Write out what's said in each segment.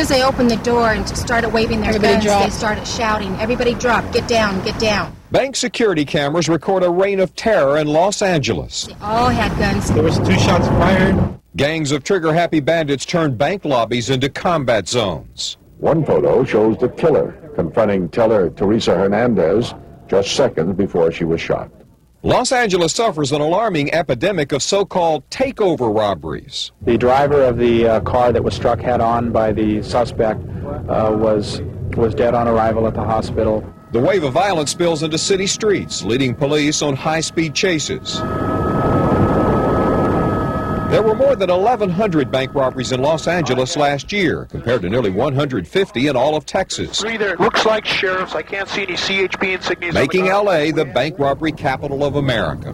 As they opened the door and started waving their guns, they started shouting, "Everybody drop, get down, get down." Bank security cameras record a reign of terror in Los Angeles. They all had guns. There was 2 shots fired. Gangs of trigger-happy bandits turned bank lobbies into combat zones. One photo shows the killer confronting teller Teresa Hernandez just seconds before she was shot. Los Angeles suffers an alarming epidemic of so-called takeover robberies. The driver of the car that was struck head-on by the suspect was dead on arrival at the hospital. The wave of violence spills into city streets, leading police on high-speed chases. There were more than 1,100 bank robberies in Los Angeles last year, compared to nearly 150 in all of Texas, There looks like sheriffs. I can't see any CHP insignias. making L.A. the bank robbery capital of America.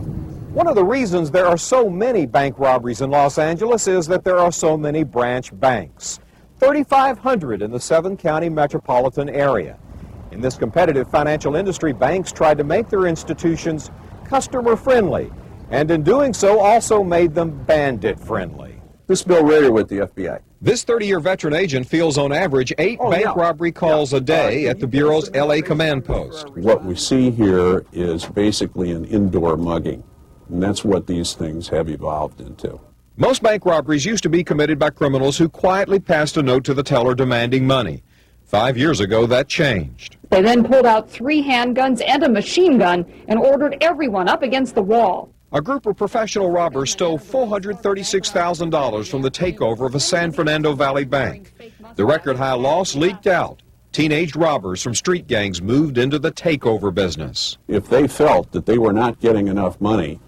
One of the reasons there are so many bank robberies in Los Angeles is that there are so many branch banks. 3,500 in the 7-county metropolitan area. In this competitive financial industry, banks tried to make their institutions customer-friendly, and in doing so also made them bandit-friendly. This is Bill Rader with the FBI. This 30-year veteran agent fields on average 8 bank robbery calls a day at the Bureau's L.A. command post. What we see here is basically an indoor mugging, and that's what these things have evolved into. Most bank robberies used to be committed by criminals who quietly passed a note to the teller demanding money. 5 years ago, that changed. They then pulled out 3 handguns and a machine gun and ordered everyone up against the wall. A group of professional robbers stole $436,000 from the takeover of a San Fernando Valley bank. The record-high loss leaked out. Teenage robbers from street gangs moved into the takeover business. If they felt that they were not getting enough money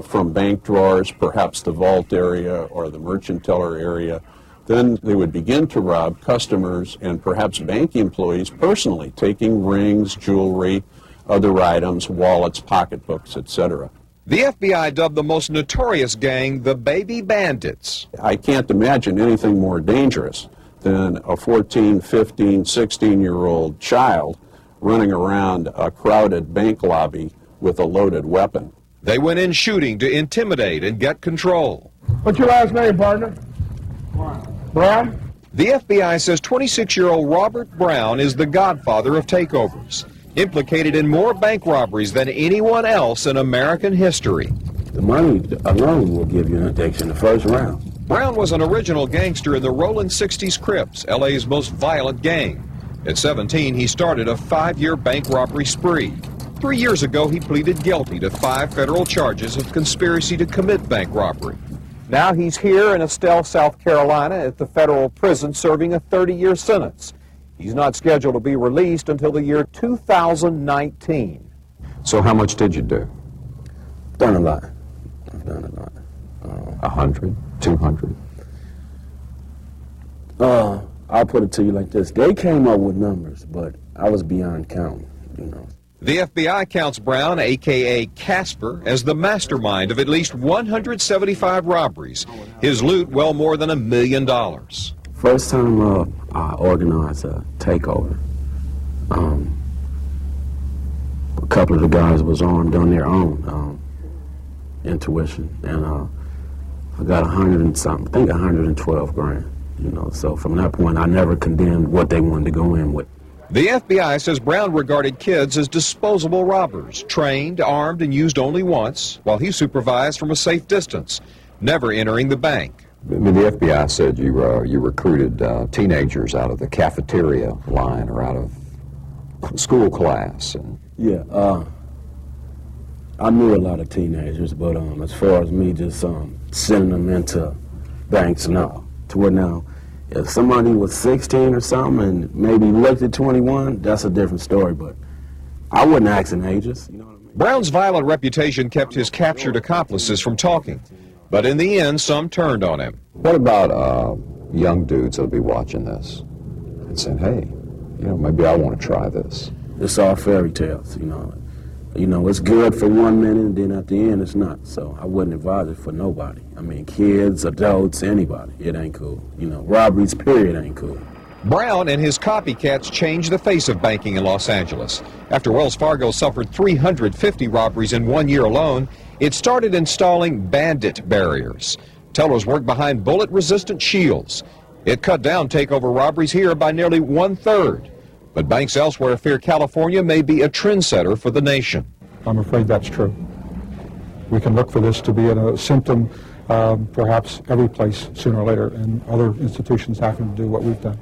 from bank drawers, perhaps the vault area or the merchant teller area, then they would begin to rob customers and perhaps bank employees personally, taking rings, jewelry, other items, wallets, pocketbooks, etc. The FBI dubbed the most notorious gang the Baby Bandits. I can't imagine anything more dangerous than a 14, 15, 16-year-old child running around a crowded bank lobby with a loaded weapon. They went in shooting to intimidate and get control. What's your last name, partner? Brown? The FBI says 26-year-old Robert Brown is the godfather of takeovers, implicated in more bank robberies than anyone else in American history. The money alone will give you an addiction the first round. Brown was an original gangster in the Rolling 60s Crips, LA's most violent gang. At 17, he started a 5-year bank robbery spree. 3 years ago, he pleaded guilty to 5 federal charges of conspiracy to commit bank robbery. Now he's here in Estelle, South Carolina at the federal prison serving a 30-year sentence. He's not scheduled to be released until the year 2019. So how much did you do? Done a lot. I've done a lot. 100, 200? I'll put it to you like this. They came up with numbers, but I was beyond counting, you know. The FBI counts Brown, a.k.a. Casper, as the mastermind of at least 175 robberies. His loot well more than $1 million. First time I organized a takeover. A couple of the guys was armed on their own intuition, and I got 100 and something, I think 112 grand, you know. So from that point, I never condemned what they wanted to go in with. The FBI says Brown regarded kids as disposable robbers, trained, armed, and used only once, while he supervised from a safe distance, never entering the bank. The FBI said you recruited teenagers out of the cafeteria line or out of school class. And yeah, I knew a lot of teenagers, but as far as me just sending them into banks, no. To where now, if somebody was 16 or something and maybe looked at 21, that's a different story, but I wasn't asking ages, you know what I mean? Brown's violent reputation kept his captured accomplices from talking, but in the end, some turned on him. what about young dudes that'll be watching this and saying, hey, you know, maybe I want to try this? It's all fairy tales, you know. You know, it's good for 1 minute, and then at the end, it's not. So I wouldn't advise it for nobody. I mean, kids, adults, anybody. It ain't cool. You know, robberies, period, ain't cool. Brown and his copycats changed the face of banking in Los Angeles. After Wells Fargo suffered 350 robberies in 1 year alone, it started installing bandit barriers. Tellers worked behind bullet-resistant shields. It cut down takeover robberies here by nearly 1/3. But banks elsewhere fear California may be a trendsetter for the nation. I'm afraid that's true. We can look for this to be a symptom, perhaps every place sooner or later, and other institutions having to do what we've done.